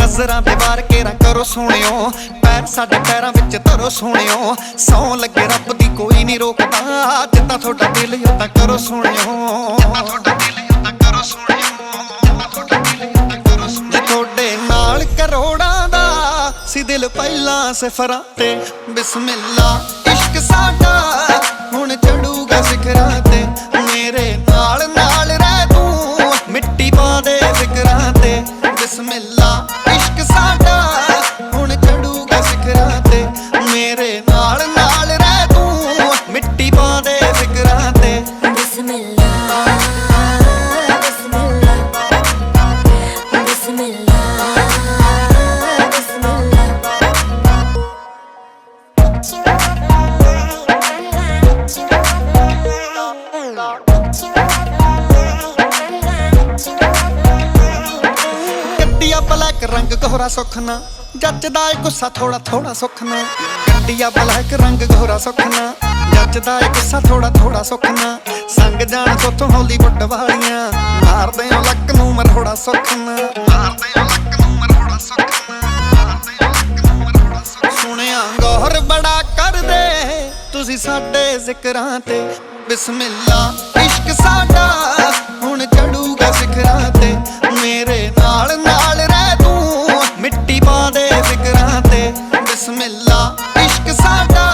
नजरां दे वार केरा करो सोहणियो, पैर साडे पैरां विच धरो सोहणियो। सौ लगे रब दी कोई नहीं रोकदा, जिद्दां थोड़ा दिल उदां करो सोहणियो। जे थोड़े नाल करोड़ां दा सी दिल पहलां सिफरां ते, बिस्मिल्ला इश्क साडा हुण चढ़ूगा सिखरां ते। मेरे नाल नाल रह तूं मिट्टी पा दे फिकरां ते, बिस्मिल्ला इश्क साडा हुण चढ़ूगा सिखरां ते। मेरे नाल नाल रह तूं मिट्टी पा दे फिकरां ते। बिस्मिल्ला बिस्मिल्ला बिस्मिल्ला गड्डिया ब्लैक रंग गोरा सुखना, जचदा है गुस्सा थोड़ा थोड़ा सुखना। गड्डिया ब्लैक रंग गोरा सुखना, जचदा है गुस्सा थोड़ा थोड़ा सुखना। संग जान सोथों हॉलीवुड वालियां, मारदे हो लक नूं मरोड़ा सुखना। सुनिया गौर बड़ा कर दे तुसी साडे जिकरां ते, बिस्मिल्ला इश्क साडा हुण चढ़ूगा सिखरां ते। मेरे नाल नाल रह तूं मिट्टी पा दे फिकरां ते, बिस्मिल्ला इश्क साडा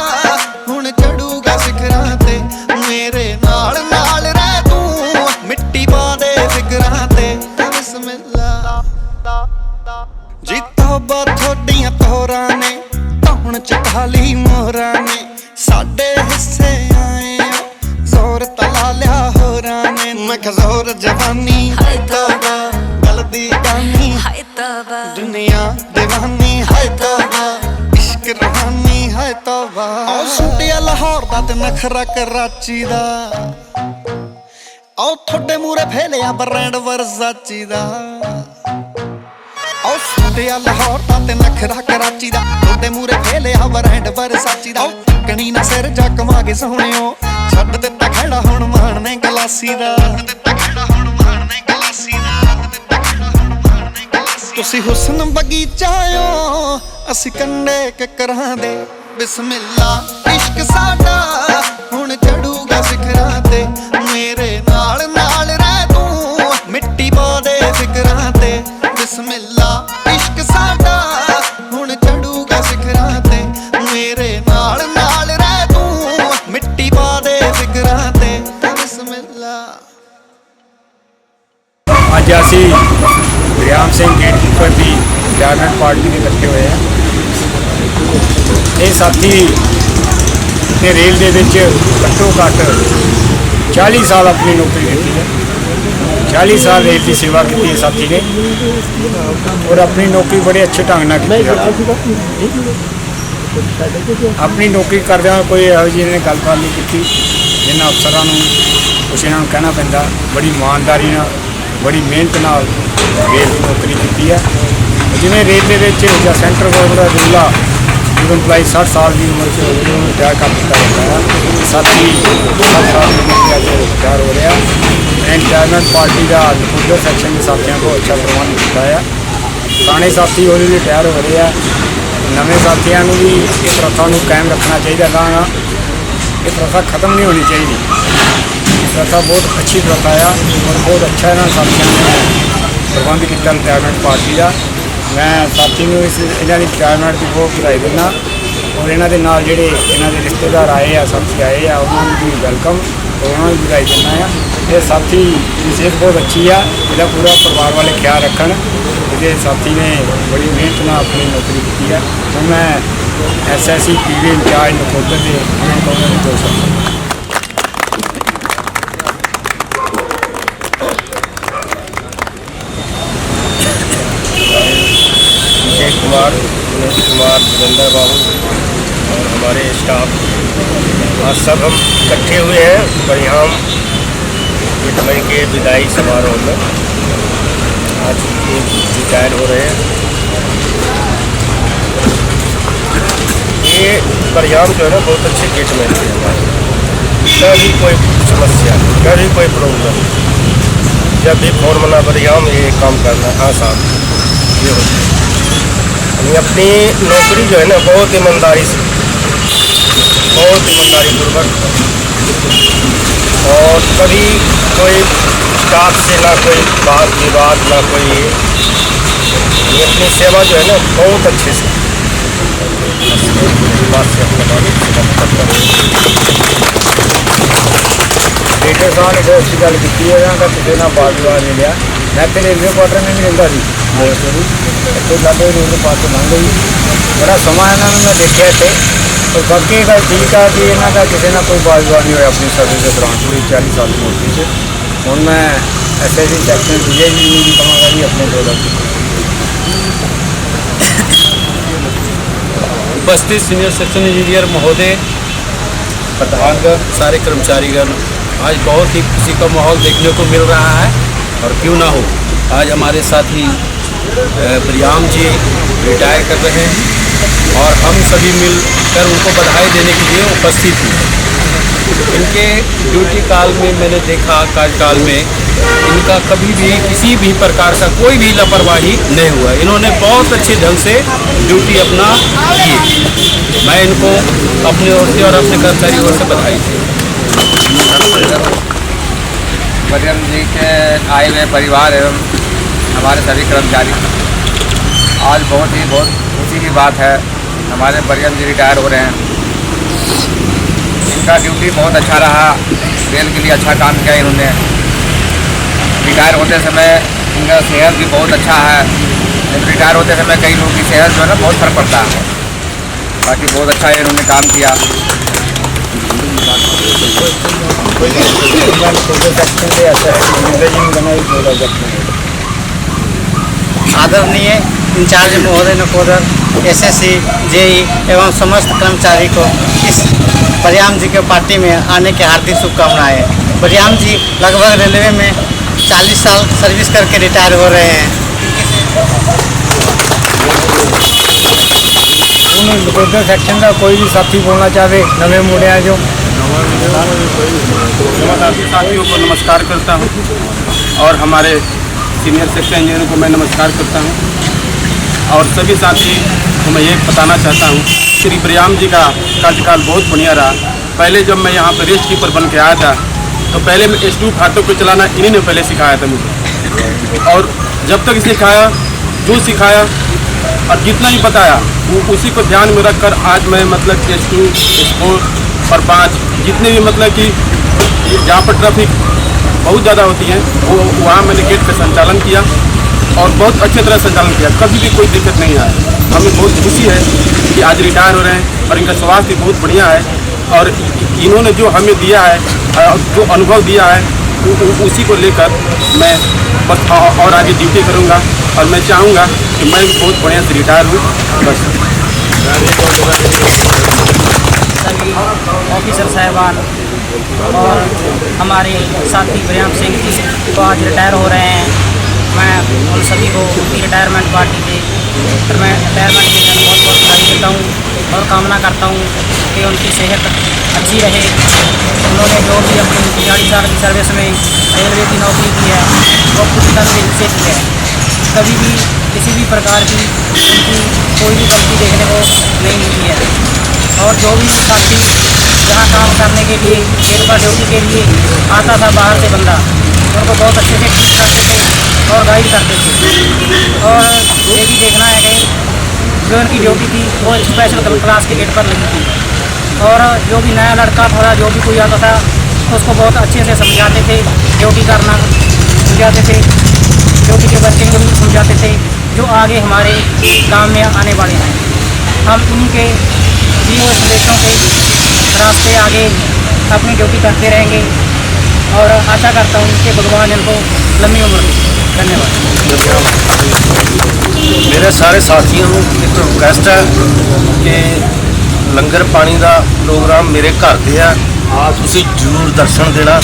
हुण चढ़ूगा सिखरां ते। मेरे नाल नाल रह तूं मिट्टी पा दे फिकरां ते, बिस्मिल्ला। जी तौबा थोड़ियां तोरां ने धौण च खाली मोहरां ने, साडे हिस्से आए जोर तला लिया होरां ने। मैं जोर जवानी हाय तौबा, गलदी गानी हाय तौबा, दुनिया दीवानी हाय तौबा, इश्क रूहानी हाय तौबा। ओ सूटिया लाहौर दा ते नखरा कराची दा, ओ थोड़े मूरे फेलिया ब्रांड वर्साची दा। ओ सूटिया लाहौर दा ते नखरा कराची दा, थोड़े मूरे फेलिया ब्रांड वर्साची दा। कणी ना सिर जकमा के सोहणियो, छड्ड दित्ता खड़ा हुण माणने गलासी दा। तुसी हुस्न बगीचा हो असी कंडे किकरां दे, बिस्मिल्ला इश्क साडा हुण चढ़ूगा सिखरां ते। मेरे नाल नाल रह तूं मिट्टी पा दे फिकरां ते, बिस्मिल्ला इश्क साडा हुण चढ़ूगा सिखरां ते। मेरे नाल नाल रह तूं मिट्टी पा दे फिकरां ते, बिस्मिल्ला। अज असी गुरयाम सिंह गेटकीपर की रिटायरमेंट पार्टी में इकट्ठे हुए हैं। ये साथी ने रेल के घट्टो घट्ट 40 साल अपनी नौकरी की है, 40 साल रेल की सेवा की है साथी ने, और अपनी नौकरी बड़े अच्छे ढंग नाल की। अपनी नौकरी करदे कोई इहो जी इन्हें गलबात नहीं की जिन्हें अफसरां नूं कुछ इन्हां नूं कहना पैंदा। बड़ी ईमानदारी नाल बड़ी मेहनत नाल रेल की नौकरी की है। जिन्हें रेल के या सेंट्रल गवर्नमेंट का रूल आ, जो इंपलाई 60 साल की उम्र से रिटायर कर दिता जाता है, साथी 60 साल की उम्र से रिटायर हो रहा है। रिटायरमेंट पार्टी का नकोदर सैक्शन के साथियों को अच्छा प्रबंध किया है। पुराने साथी हौली रिटायर हो रहे हैं, नवे साथियों को भी इस प्रथा को कायम रखना चाहिए। गाँव ये प्रथा खत्म नहीं होनी चाहिए। प्रथा बहुत अच्छी प्रथा है और बहुत अच्छा इन्होंने साथियों ने प्रबंध किया रिटायरमेंट पार्टी का। मैं साथी को इस इन्हों की रिटायरमेंट की बहुत बधाई देना, और इन्हों के नाल जिहड़े इन्हों के रिश्तेदार आए आ साथी आए आ उन्होंने भी वेलकम और उन्होंने भी बधाई देना है। ये साथी की सेहत बहुत अच्छी है, इसका पूरा परिवार वाले ख्याल रखन। ये साथी ने बड़ी मेहनत नाल अपनी नौकरी की है। तो मैं SSC PV इंचार्ज नकोदर के दो शब्द कुमार, दिनेश कुमार, सुरेंद्र बाबू और हमारे स्टाफ आज सब हम इकट्ठे हुए हैं बरियाम विटमई के विदाई समारोह में। आज रिटायर हो रहे हैं। ये बरियाम जो है ना बहुत अच्छे गेटमैन थे हमारे। कभी कोई समस्या, कभी कोई प्रॉब्लम, जब भी फोन मना बरियाम ये काम करना आसान ये होता है। ये अपनी नौकरी जो है ना बहुत ईमानदारी से, बहुत ईमानदारी पूर्वक, और कभी कोई स्टाफ से ना कोई बात विवाद ना कोई ये अपनी सेवा जो है ना बहुत अच्छे से बात से अपना लीडर साहब ने बहुत अच्छी गल की है, यहाँ का किसी ना बात विवाद नहीं लिया। मैं तो रेलवे क्वार्टर में भी रहता थी, इतने लागे रेलवे पास लंघ गई, बड़ा समा इन्होंने मैं देखा इतने। तो बाकी गल ठीक है कि इन्हों का किसी ना कोई बात विवाद नहीं होया अपनी सर्विस के दौरान पूरी 40 साल की नौकरी से। हूँ मैं SSC सेक्शन DIG भी कहांगा जी अपने प्रोडक्ट। उपस्थित सीनियर सेक्शन इंजीनियर महोदय, प्रधानगण, सारे कर्मचारीगण, आज बहुत ही खुशी का माहौल देखने को मिल रहा है। और क्यों ना हो, आज हमारे साथी प्रियाम जी रिटायर कर रहे हैं और हम सभी मिलकर उनको बधाई देने के लिए उपस्थित हैं। इनके ड्यूटी काल में मैंने देखा, कार्यकाल में इनका कभी भी किसी भी प्रकार का कोई भी लापरवाही नहीं हुआ। इन्होंने बहुत अच्छे ढंग से ड्यूटी अपना की। मैं इनको अपनी ओर से और अपने कर्मचारियों ओर से बधाई दी। बरियम जी के आए हुए परिवार एवं हमारे सभी कर्मचारी, आज बहुत खुशी की बात है, हमारे बरियम जी रिटायर हो रहे हैं। इनका ड्यूटी बहुत अच्छा रहा, रेल के लिए अच्छा काम किया इन्होंने। रिटायर होते समय इनका सेहत भी बहुत अच्छा है। रिटायर होते समय कई लोगों की सेहत जो है ना बहुत फर्क पड़ता है, बाकी बहुत अच्छा इन्होंने काम किया। आदरणीय इंचार्ज महोदय नकोदर, SSC JE एवं समस्त कर्मचारी को इस बरियाम जी के पार्टी में आने की हार्दिक शुभकामनाएं। बरियाम जी लगभग रेलवे में 40 साल सर्विस करके रिटायर हो रहे हैं। नकोदर सेक्शन का कोई भी साथी बोलना चाहे नवे मुंडिया जो साथियों को नमस्कार करता हूं और हमारे सीनियर सेक्शन इंजीनियर को मैं नमस्कार करता हूं और सभी साथी को मैं ये बताना चाहता हूं, श्री प्रियाम जी का कार्यकाल बहुत बढ़िया रहा। पहले जब मैं यहाँ पर रेस्ट कीपर बन के आया था तो पहले मैं S2 ऑटो को चलाना इन्हीं ने पहले सिखाया था मुझे, और जब तक सिखाया जो सिखाया और जितना ही बताया वो उसी को ध्यान में रखकर आज मैं मतलब S2 S4 और 5 जितने भी मतलब कि जहाँ पर ट्रैफिक बहुत ज़्यादा होती है वो वहाँ मैंने गेट का संचालन किया और बहुत अच्छे तरह संचालन किया, कभी भी कोई दिक्कत नहीं आया। हमें बहुत खुशी है कि आज रिटायर हो रहे हैं और इनका स्वास्थ्य बहुत बढ़िया है और इन्होंने जो हमें दिया है, जो अनुभव दिया है उसी को लेकर मैं बस और आगे ड्यूटी करूँगा और मैं चाहूँगा कि मैं बहुत बढ़िया से रिटायर हूँ। बस सभी ऑफिसर साहिबान और हमारे साथी प्रियाम सिंह जी तो आज रिटायर हो रहे हैं। मैं उन सभी को उनकी रिटायरमेंट पार्टी के रिटायरमेंट के दिन बहुत बहुत बधाई देता हूँ और कामना करता हूँ कि उनकी सेहत अच्छी रहे। उन्होंने जो भी अपनी 40 साल की सर्विस में रेलवे की नौकरी की है वो पूरी तरह से की है। कभी भी किसी भी प्रकार की उनकी कोई भी गलती देखने को नहीं मिली है। और जो भी साथी जहाँ काम करने के लिए गेट पर ड्यूटी के लिए आता था बाहर से बंदा, उनको बहुत अच्छे से ट्रीट करते थे और गाइड करते थे। और ये भी देखना है कि जो उनकी ड्यूटी थी वो स्पेशल क्लास के गेट पर लगी थी और जो भी नया लड़का थोड़ा जो भी कोई आता था उसको बहुत अच्छे से समझाते थे, ड्यूटी करना समझाते थे, ड्यूटी के वर्किंग रूल समझाते थे, जो आगे हमारे काम में आने वाले हैं। हम उनके दिए हुए संदेशों के रास्ते आगे अपनी ड्यूटी करते रहेंगे और आशा करता हूँ कि भगवान इनको लंबी उम्र दे। धन्यवाद। मेरे सारे साथियों को एक रिक्वेस्ट है कि लंगर पानी का प्रोग्राम मेरे घर दे है, तुसीं जरूर दर्शन देना।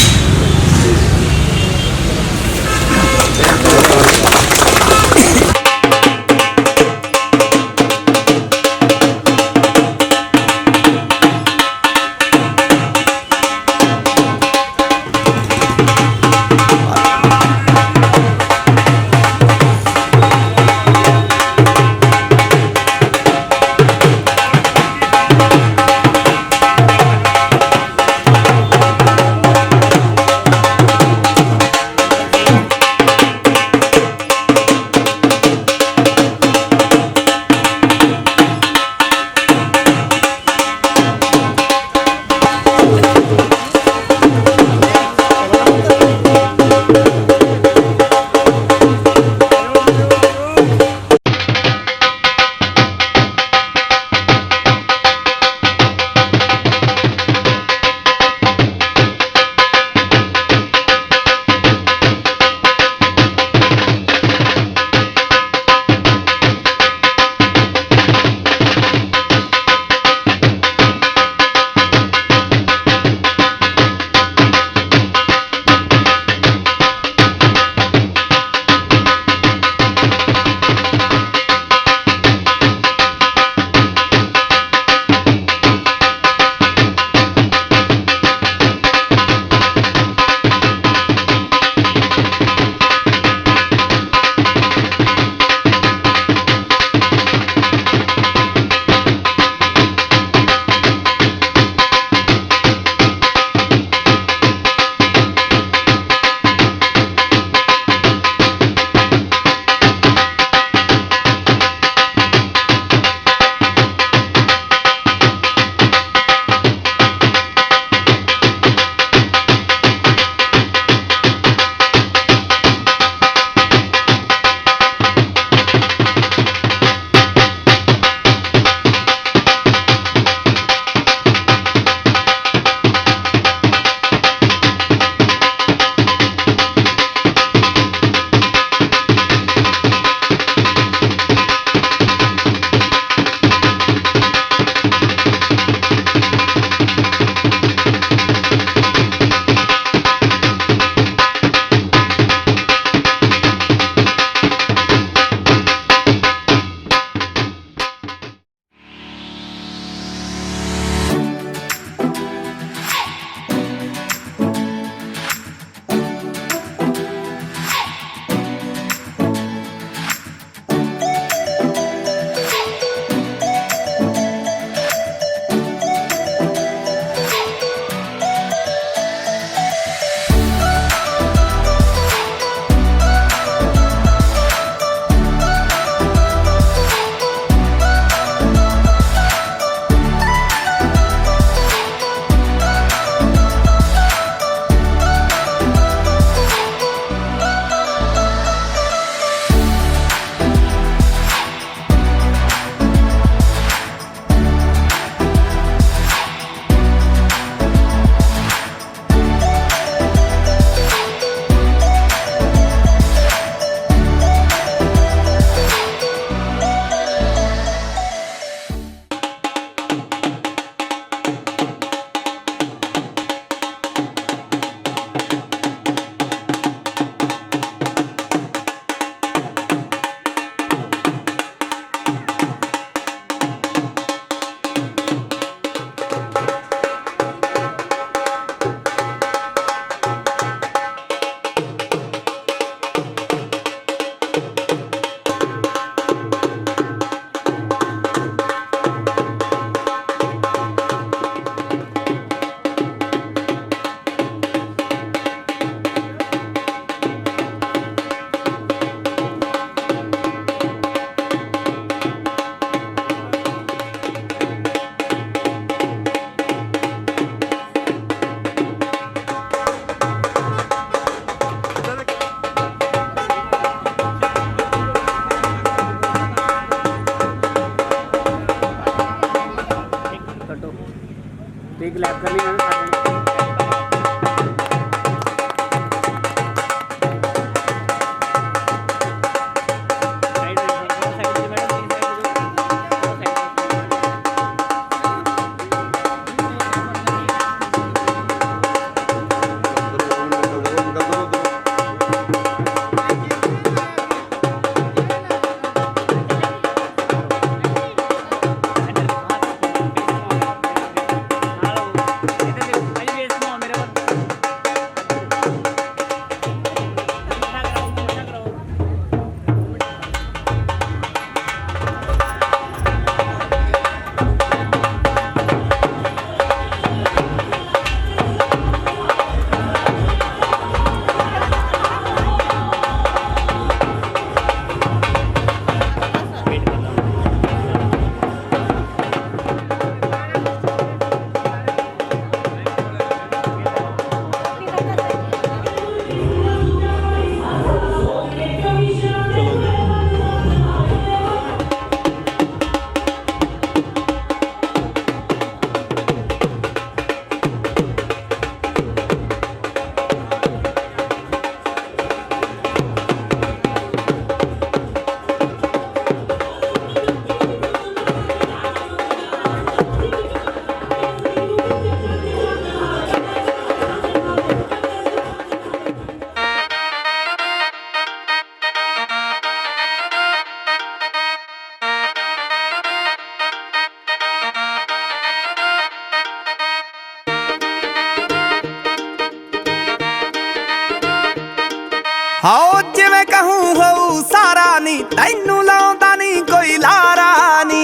हाओ जिवें कहूं होऊ सारा नी तैनू लाउंदा नी कोई लारा नी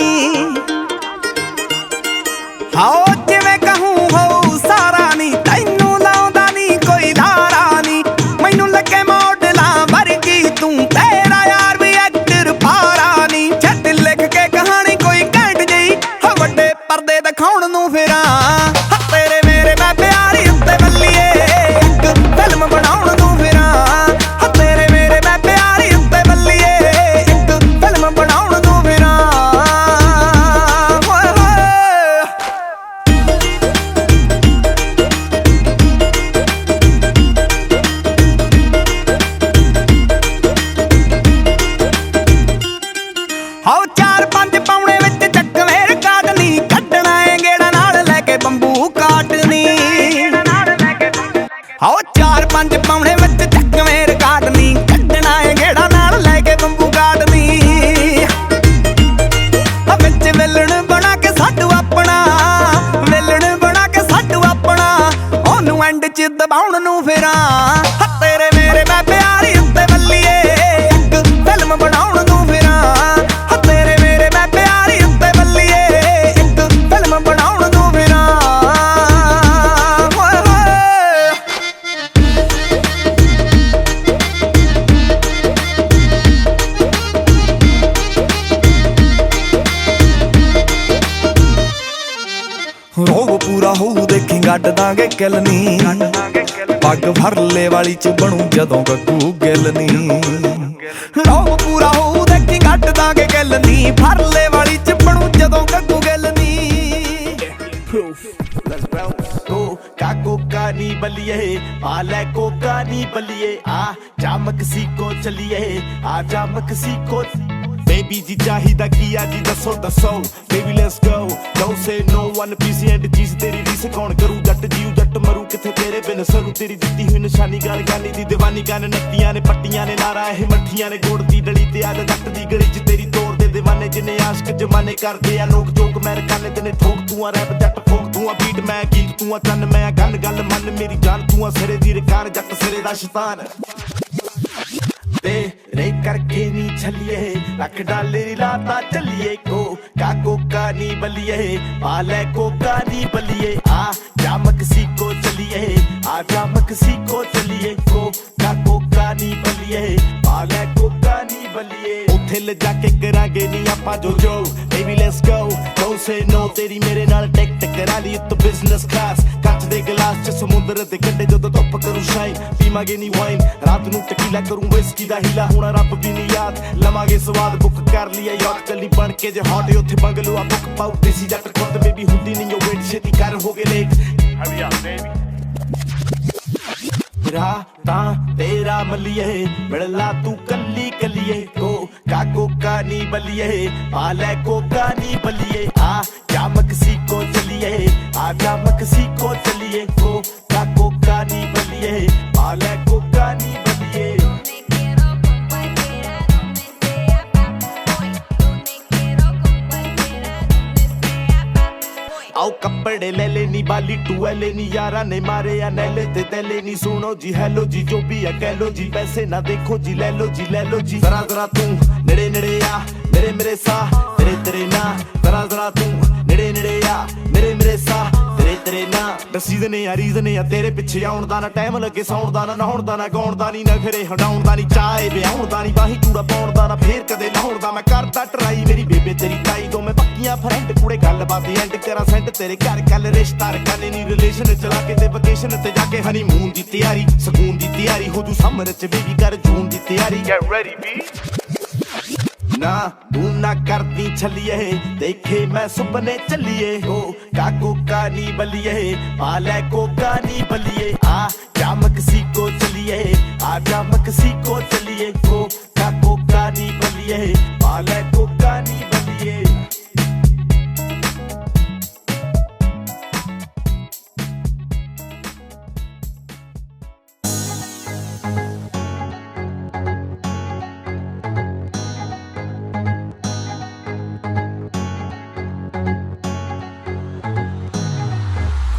हाओ जिवें कहूं होऊ सारा नी तैनू लाउंदा नी कोई लारा नी मैनू लगे मॉडलां वर्गी तू तेरा यार भी एक्टर पारा नी छट लिख के कहानी कोई घंट गई हो वड्डे पर्दे दिखाउण नूं फिरां तेरे मेरे मैं प्यारी उत्ते बल्लीए एक फिल्म बनाउण नूं फिरां तेरे मेरे मैं प्यारी उत्ते बल्लीए एक फिल्म बनाउण नूं फिरां होए होए हाओ 4-5 पौने विच चकवेर काटनी कड्डना है गेड़ा नाल लैके बंबू काटनी हाओ 4-5 पौने विच चकवेर काटनी कड्डना है गेड़ा नाल लैके बंबू काटनी विच विलण बना के साडू अपना विलण बना के साडू अपना ओनू एंड च दबाउण नूं फिरां तेरे मेरे मैं प्यारी उत्ते बल्लीए एक फिल्म बनाउण नूं फिरां तेरे मेरे मैं प्यारी उत्ते बल्लीए एक फिल्म बनाउण नूं फिरां होए होए रोग पूरा होऊ देखी गड्ड दांगे किलनी पग फरले वाली च बनू जदों गग्गू गिलनी रोग पूरा होऊ देखी गड्ड दांगे किलनी फरले वाली च बनू जदों गग्गू गिलनी कोका नी बलिए पाले कोका नी बलिए आ जामक सीको चलिए आ जामक सीको बेबी जी चाहिदा किया जी दसो दसो baby let's go don't say no one पीसी एंड चीज तेरी रीस कौन करू जट जीव जट मरू किथे तेरे बिन सरू तेरी दित्ती हुई निशानी गाल गानी दी दीवानी गान नत्तियां ने पट्टियां ने नारा है मट्ठियां ने गोड़ दी डली ते आज जट दी गली च तेरी तोड़ दे दीवाने जिन्ने आशिक जमाने करदे आ लोग जोक मैं रखाने तेने ठोक तू आ रैप जट फोक तू आ बीट मैं गीत तू आ चन्न मैं गन गल मन मेरी जान तू आ सिरे दी रकान जट सिरे दा शैतान तेरे करके नी छलिए रख डाले लाता चलिए कोका नी बलिए पाले कोका नी बलिए आ जामक सीको चलिए आ जामक सीको चलिए कोका नी बलिए पाले कोका नी बलिए उथे ले जाके करांगे नी आपां जो जो baby let's go don't say no तेरी मेरे नाल टिकट करा ली तो बिजनेस क्लास ਕੱਚ ਦੇ ਗਲਾਸ ਚ ਸਮੁੰਦਰ ਦੇ ਕੰਢੇ ਜਦੋਂ ਧੁੱਪ ਕਰੂ ਸ਼ਾਈਨ ਪੀਵਾਂਗੇ ਨੀ ਵਾਈਨ ਰਾਤ ਨੂੰ ਟਕੀਲਾ ਕਰੂੰ ਵਿਸਕੀ ਦਾ ਹੀਲਾ ਹੋਣਾ ਰੱਬ ਵੀ ਨੀ ਯਾਦ ਲਵਾਂਗੇ ਸਵਾਦ ਬੁੱਕ ਕਰ ਲਿਆ ਯਾਰ ਚੱਲੀ ਬਣ ਕੇ ਜੇ ਹੌਟ ਉੱਥੇ ਬੰਗਲੂ ਆ ਬੁੱਕ ਪਾਉ ਦੇਸੀ ਜੱਟ ਖੁਦ ਬੇਬੀ ਹੁੰਦੀ ਨਹੀਂ ਉਹ ਵੇਟ ਛੇਤੀ ਕਰ ਹੋ ਗਏ ਲੇਟ ਹਰੀ ਆ ਬੇਬੀ रातां तेरा मलिए मिलला तू कली कलिए कोका नी बलिए पाले कोका नी बलिए आ जामक सीको चलिए आ जामक सीको चलिए कोका नी बलिए पाले कोका नी बलिए आओ कपड़े ले लेनी बाली टुएले नी यारा ने मारे या नैले ते तेले नी सुनो जी हेलो जी जो भी है कह लो जी पैसे ना देखो जी ले लो जी जरा जरा तू नेड़े नेड़े आ मेरे मेरे सा तेरे तेरे ना जरा जरा तू नेड़े नेड़े आ मेरे मेरे सा तेरे तेरे ना सीजन या रीजन या तेरे पिछे आउण दा ना टाइम लगे सौण दा ना नहाउण दा ना गाउण दा नी नखरे हटाउण दा नी चाहे विआउण दा नी बाही कूड़ा पाउण दा ना फेर कदे लाउण दा मैं करदा ट्राई मेरी बेबे तेरी ताई दो मैं पक्कियां फ्रेंड कुड़े गल बात एंड तेरा सेंट तेरे घर कल रिश्ता रखाने नी रिलेशन चला के ते वेकेशन ते जाके हनीमून दी तैयारी सकून दी तैयारी हो जू समर च बेबी कर जून दी तैयारी गेट रेडी बी ना तू ना करती छलिए देखे मैं सुपने चलिए कोका नी बलिए पाले कोका नी बलिए आ जामक सीको चलिए आ जामक सीको चलिए कोका नी बलिए पाले कोका नी बलिए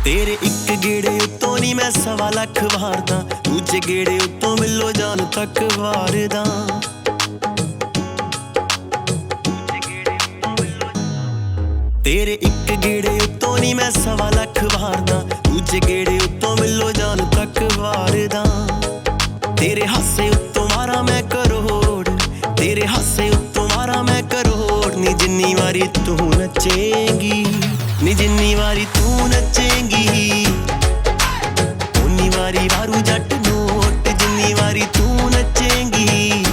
तेरे एक गेड़े उत्तों नी मैं 1.25 लाख वारदा ਦੂਜੇ ਗੇੜੇ ਉੱਤੋਂ ਮਿਲੋ ਜਾਨ ਤੱਕ ਵਾਰਦਾ ਤੇਰੇ ਇੱਕ ਗੇੜੇ ਉੱਤੋਂ ਨਹੀਂ ਮੈਂ 1.25 ਲੱਖ ਵਾਰਦਾ ਦੂਜੇ ਗੇੜੇ ਉੱਤੋਂ ਮਿਲੋ ਜਾਨ ਤੱਕ ਵਾਰਦਾ ਤੇਰੇ ਹਾਸੇ ਉੱਤੋਂ ਮਾਰਾਂ ਮੈਂ ਕਰੋੜ ਤੇਰੇ ਹਾਸੇ ਉੱਤੋਂ ਮਾਰਾਂ ਮੈਂ ਕਰੋੜ ਨੀ ਜਿੰਨੀ ਵਾਰੀ ਤੂੰ ਨੱਚੇਂਗੀ ਨੀ ਜਿੰਨੀ ਵਾਰੀ ਤੂੰ ਨੱਚੇਂਗੀ ਉਨੀ ਵਾਰੀ ਵਾਰੂ ਜੱਟ ਨੋਟ ਜਿੰਨੀ ਵਾਰੀ ਤੂੰ ਨੱਚੇਂਗੀ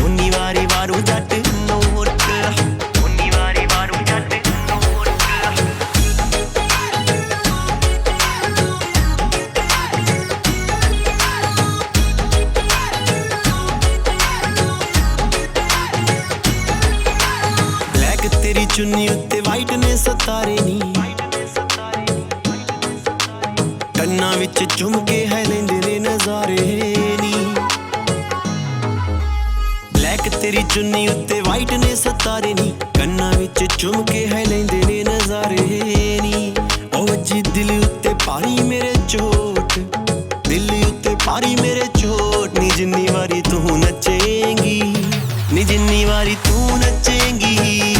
ਉਨੀ ਵਾਰੀ ਵਾਰੂ ਜੱਟ ਨੋਟ ਉਨੀ ਵਾਰੀ ਵਾਰੂ ਜੱਟ ਨੋਟ ਬਲੈਕ ਤੇਰੀ ਚੁੰਨੀ ਉੱਤੇ ਵਾਈਟ ਨੇ ਸਤਾਰੇ ਨੀ ਕੰਨਾਂ ਵਿੱਚ ਚੁੰਮ ਕੇ ਹੈ ਲੈਂਦੇ ਨੇ ਨਜ਼ਾਰੇ ਨੀ ਬਲੈਕ ਤੇਰੀ ਚੁੰਨੀ ਉੱਤੇ ਵਾਈਟ ਨੇ ਸਤਾਰੇ ਨੀ ਕੰਨਾਂ ਵਿੱਚ ਚੁੰਮ ਕੇ ਹੈ ਲੈਂਦੇ ਨੇ ਨਜ਼ਾਰੇ ਨੀ ਉਹ ਵੱਜੀ ਦਿਲ ਉੱਤੇ ਭਾਰੀ ਮੇਰੇ ਚੋਟ ਦਿਲ ਉੱਤੇ ਭਾਰੀ ਮੇਰੇ ਚੋਟ ਨੀ ਜਿੰਨੀ ਵਾਰੀ ਤੂੰ ਨੱਚੇਂਗੀ ਨੀ ਜਿੰਨੀ ਵਾਰੀ ਤੂੰ ਨੱਚੇਂਗੀ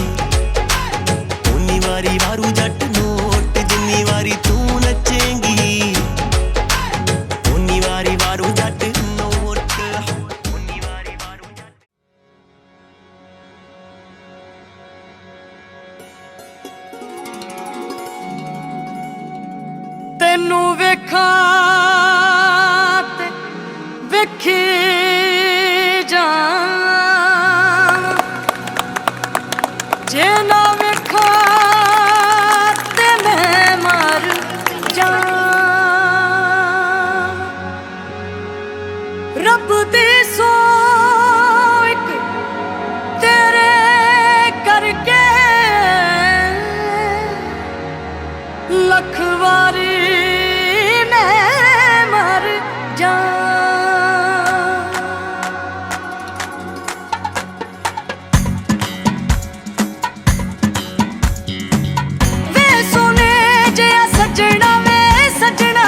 ਉਨੀ ਵਾਰੀ ਵਾਰੂ ਜੱਟ ਨੋਟ ਜਿੰਨੀ ਵਾਰੀ ਤੂੰ ਨੱਚੇਂਗੀ ਉਨੀ ਵਾਰੀ ਵਾਰੂ ਜੱਟ ਨੋਟ ਉਨੀ ਵਾਰੀ ਵਾਰੂ ਜੱਟ ਤੈਨੂੰ ਵੇਖਾਂ ਤੇ ਵੇਖੀ ਜਾ ਜੇ ਨਾ ਵੇਖਾਂ ਤੇ ਮੈਂ ਮਰ ਜਾ ਰੱਬ ਦੀ ਸੋ ਇੱਕ ਤੇਰੇ ਕਰਕੇ ਲੱਖ ਵਾਰੀ ਮੈਂ ਮਰ ਜਾ ਵੇ ਸੋਨੇ ਜਿਹਾ ਸੱਜਣਾ ਵੇ ਸੱਜਣਾ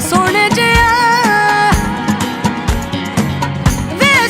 ਸੋਨੇ ਜਿਹਾ ਵੇ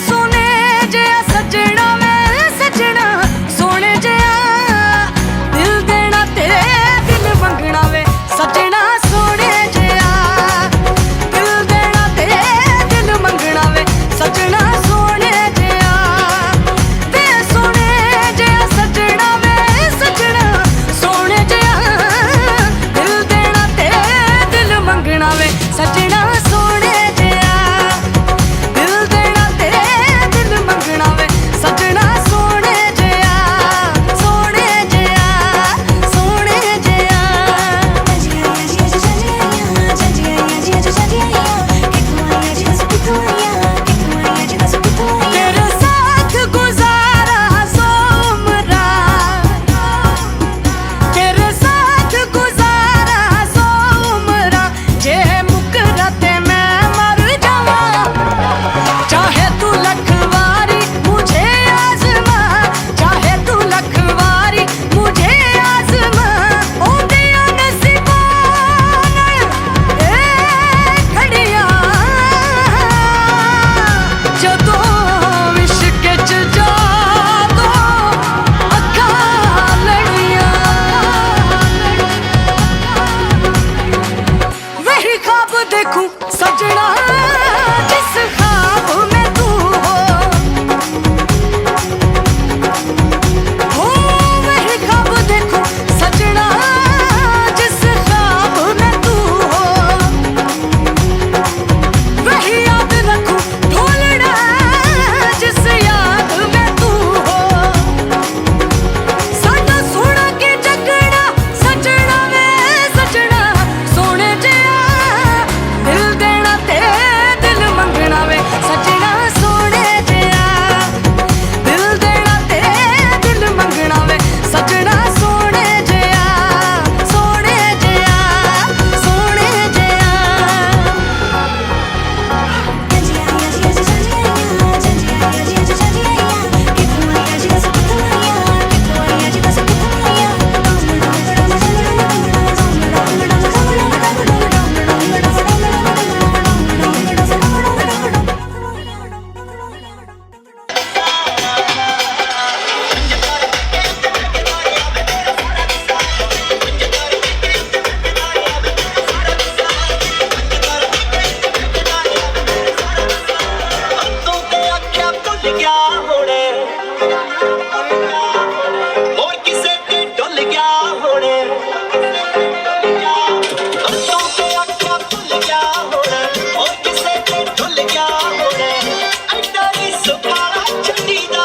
ਗਿਆ ਹੋਣੇ ਹੋਰ ਕਿਸੇ ਤੇ ਡੁੱਲ ਗਿਆ ਹੋਣੇ ਅੱਖਾਂ ਤੇ ਅੱਖਾਂ ਭੁੱਲ ਗਿਆ ਹੋਣੇ ਹੋਰ ਕਿਸੇ ਤੇ ਡੁੱਲ ਗਿਆ ਹੋਣੇ ਐਡਾ ਹੀ ਸੁਖਾਲਾ ਛੱਡੀ ਦਾ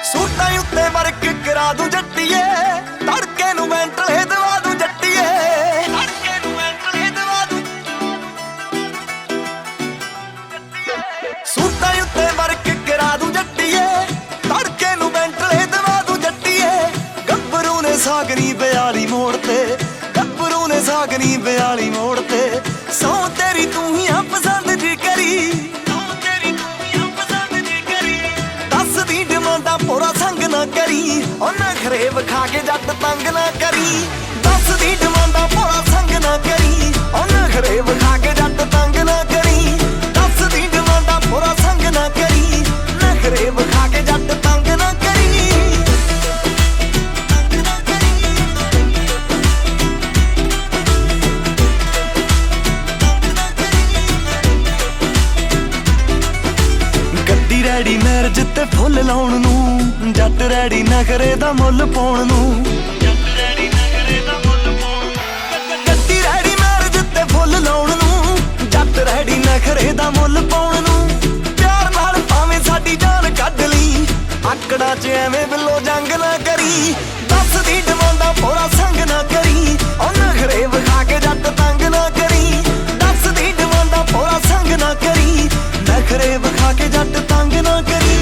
ਸੂਟਾਂ ਉੱਤੇ ਵਰਕ ਕਰਾ ਦੂੰ ਜੱਟੀਏ ਤੜਕੇ ਨੂੰ ਮੈਂਟਲੇ ਦਵਾ ਦੂੰ ਜੱਟੀਏ ਤੜਕੇ ਨੂੰ ਮੈਂਟਲੇ ਦਵਾ ਦੂੰ ਸੂਟਾਂ ਉੱਤੇ ਵਰਕ ਕਰਾ ਦੂੰ ਜੱਟੀਏ ਤੜਕੇ ਨੂੰ ਮੈਂਟਲੇ ਦਵਾ ਦੂੰ ਜੱਟੀਏ ਗੱਭਰੂ ਨੇ ਸਾਗਰੀ 42 ਮੋੜ ਤੇ ਗੱਭਰੂ ਨੇ ਸਾਗਰੀ 42 ਮੋੜ ਤੇ ਸੌ ਤੇਰੀ ਤੂੰ ਹੀ ਆ ਪਸੰਦ ਜੀ ਕਰੀ ਪੂਰਾ ਸੰਗ ਨਾ ਕਰੀ ਉਹ ਨਖਰੇ ਵਿਖਾ ਕੇ ਜੱਟ ਤੰਗ ਨਾ ਕਰੀ ਦੱਸ ਦੀ ਡਿਮਾਂਡਾ ਪੂਰਾ ਸੰਗ ਨਾ ਕਰੀ ਉਹ ਨਖਰੇ ਵਿਖਾ ਕੇ ਜੱਟ ਤੰਗ ਨਾ ਕਰੀ ਦੱਸ ਦੀ ਡਿਮਾਂਡਾ ਪੂਰਾ ਸੰਗ ਨਾ ਕਰੀ ਨਖਰੇ ਵਿਖਾ ਕੇ ਜੱਟ ਤੰਗ ਨਾ ਕਰੀ ਗੱਡੀ ਰੈਡੀ ਮੈਰਿਜ ਤੇ ਫੁੱਲ ਲਾਉਣ ਨੂੰ ਜੱਟ ਰੈਡੀ ਨਖਰੇ ਦਾ ਮੁੱਲ ਪਾਉਣ ਨੂੰ ਗੱਡੀ ਰੈਡੀ ਮੈਰਿਜ ਤੇ ਫੁੱਲ ਲਾਉਣ ਨੂੰ ਜੱਟ ਰੈਡੀ ਨਖਰੇ ਦਾ ਮੁੱਲ ਪਾਉਣ ਨੂੰ ਪਿਆਰ ਨਾਲ ਭਾਵੇਂ ਸਾਡੀ ਜਾਨ ਕੱਢ ਲਈ ਆਕੜਾਂ 'ਚ ਐਵੇਂ ਬਿੱਲੋ ਜੰਗ ਨਾ ਕਰੀ ਦੱਸ ਦੀ ਡਿਮਾਂਡਾ ਪੂਰਾ ਸੰਗ ਨਾ ਕਰੀ ਉਹ ਨਖਰੇ ਵਿਖਾ ਕੇ ਜੱਟ ਤੰਗ ਨਾ ਕਰੀ ਦੱਸ ਦੀ ਡਿਮਾਂਡਾ ਪੂਰਾ ਸੰਗ ਨਾ ਕਰੀ ਨਖਰੇ ਵਿਖਾ ਕੇ ਜੱਟ ਤੰਗ ਨਾ ਕਰੀ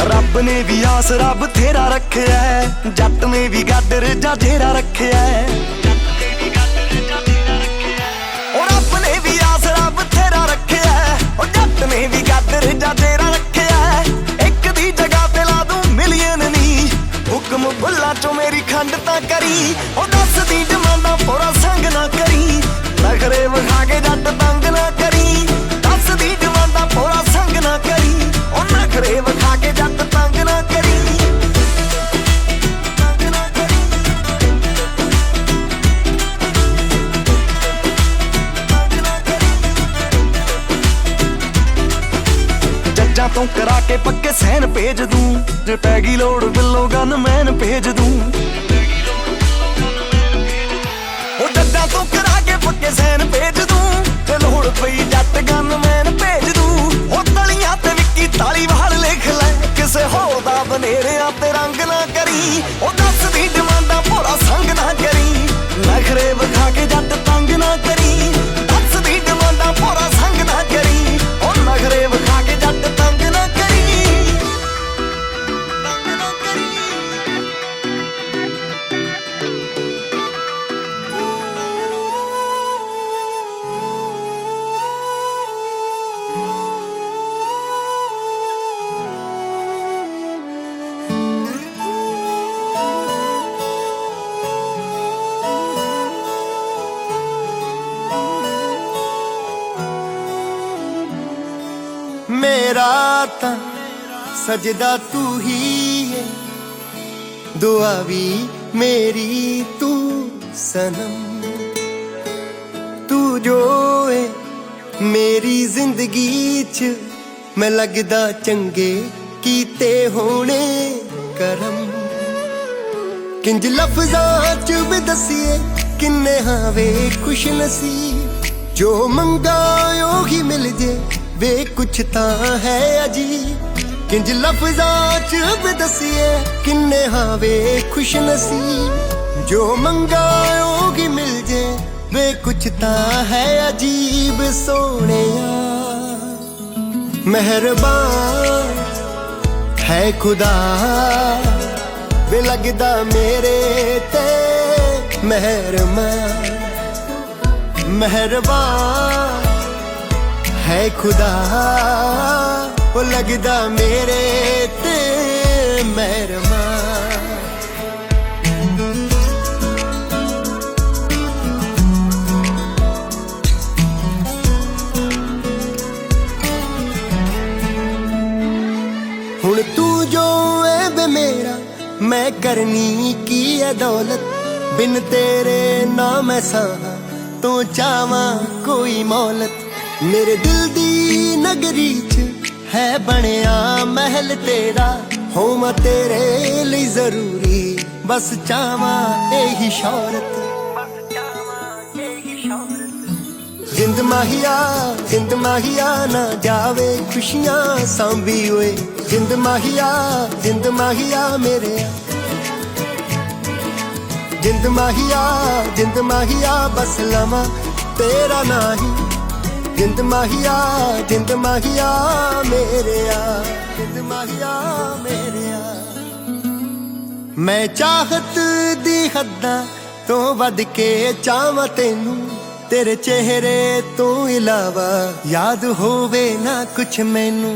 ਰੱਬ ਨੇ ਵੀ ਆਸਰਾ ਬਥੇਰਾ ਰੱਖਿਆ ਜੱਟ ਨੇ ਵੀ ਗਾਡਰ ਜਾਂ ਜੇਰਾ ਰੱਖਿਆ ਉਹ ਰੱਬ ਨੇ ਵੀ ਆਸਰਾ ਬਥੇਰਾ ਰੱਖਿਆ ਉਹ ਜੱਟ ਨੇ ਵੀ ਗਾਡਰ ਜਾਂ ਜੇਰਾ ਰੱਖਿਆ ਇੱਕ ਦੀ ਜਗ੍ਹਾ ਤੇ ਲਾ ਦੂੰ ਮਿਲੀਅਨ ਨੀ ਹੁਕਮ ਭੁੱਲਾਂ ਚੋਂ ਮੇਰੀ ਖੰਡ ਤਾਂ ਕਰੀ ਉਹ ਦੱਸ ਦੀ ਡਿਮਾਂਡਾ ਪੂਰਾ ਸੰਗ ਨਾ ਕਰੀ ਨਖਰੇ ਵਿਖਾ ਕੇ ਜੱਟ ਤੰਗ ਨਾ ਕਰੀ ਦੱਸ ਦੀ ਡਿਮਾਂਡਾ ਪੂਰਾ ਸੰਗ ਨਾ ਕਰੀ ਉਹ ਨਖਰੇ ਵਿਖਾ ਕੇ ਜੱਟ ਤੰਗ ਨਾ ਕਰੀ ਜੱਜਾਂ ਤੋਂ ਕਰਾ ਕੇ ਪੱਕੇ ਸੈਨ ਭੇਜ ਦੂੰ ਜੇ ਪੈ ਗਈ ਲੋੜ ਬਿੱਲੋ ਗਨ ਮੈਨ ਭੇਜ ਦੂੰ ਉਹ ਜੱਜਾਂ ਤੋਂ ਕਰਾ ਕੇ ਪੱਕੇ ਸੈਨ ਭੇਜ ਦੂੰ ਜੇ ਲੋੜ ਪਈ ਜੱਟ ਗਨ ਮੈਨ ਭੇਜ ਦੂੰ ਉਹ ਤਲੀਆਂ ਤੇ ਵਿੱਕੀ ਤਾਲੀ ਵਾਲ ਲਿਖ ਲੈ ਕਿਸੇ ਹੋਰ ਦਾ ਬਨੇਰਿਆਂ ਤੇ ਰੰਗ ਨਾ ਕਰੀ ਉਹ ਦੱਸ ਦੀ ਡਿਮਾਂਡਾ ਪੂਰਾ ਸੰਗ ਨਾ ਕਰੀ ਨਖਰੇ ਵਿਖਾ ਕੇ ਜੱਟ ਤੰਗ ਨਾ ਕਰੀ ਦੱਸ ਦੀ ਡਿਮਾਂਡਾ ਪੂਰਾ ਸੰਗ ਨਾ ਕਰੀ ਉਹ ਨਖਰੇ ਵਿਖਾ ਕੇ ਜੱਟ ਤੰਗ ਨਾ ਕਰੀ ਤੰਗ ਨਾ ਕਰੀ मेरा ता सजदा तू ही है, दुआ भी मेरी तू सनम। तू जो है मेरी जिंदगी च, मैं लगदा चंगे कीते होने करम। किंज लफ्जां च भी दसिए किन्ने हावे खुश नसीब, जो मंगा ही मिल जे वे कुछ तां है अजीब। किंज लफ्जां च भी दसिए किन्ने हावे खुश नसीब, जो मंगा ही मिल जे वे कुछ तां है अजीब। सोहणिया मेहरबान है खुदा, वे लगदा मेरे ते मेहरबान। मेहरबान है खुदा, वो लगदा मेरे ते मेहरबान। हुण तू जो है बे मेरा, मैं करनी की है दौलत। बिन तेरे ना मैं साहा तो चावा कोई मौलत। मेरे दिल दी नगरी च है बनिया महल तेरा, होवां तेरे लिए जरूरी बस चावा यही शौहरत। जिंद माहिया ना जावे खुशियां सांभी होए। जिंद माहिया मेरे, जिंद माहिया बस लवा तेरा नाही। जिंद माहिया मेरे आ, जिंद माहिया मेरे आ। मैं चाहत दी हद्दां तो वध के चावां तैनू, तेरे चेहरे तो इलावा याद होवे ना कुछ मैनू।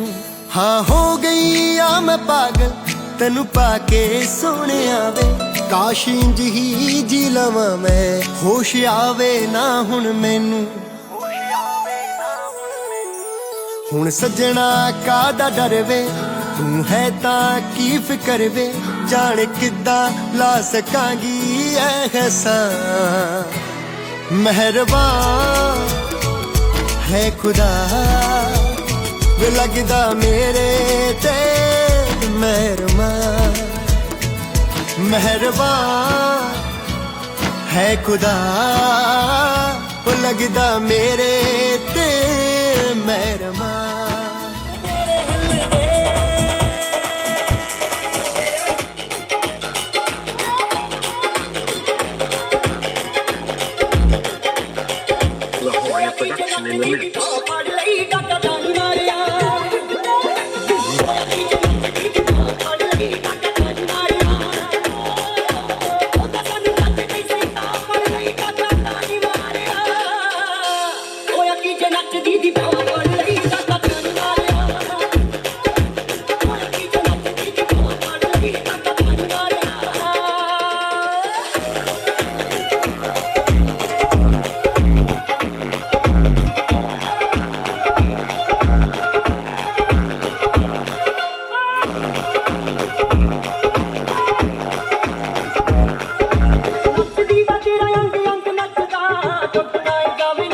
हाँ हो गई आ मैं पागल तेनू पाके सोने आवे, काश इंज ही जी लवा मैं होश आवे ना हुण मैनू। हुण सजना कादा डर वे, तू है तां की फिकर वे। जाने किद्दां ला सकांगी एहसान। मेहरबान है खुदा, वे लगदा मेरे ते मेहरबान। मेहरबान है खुदा, वो लगदा मेरे ते मेहरबान। Production in the mix. Gavi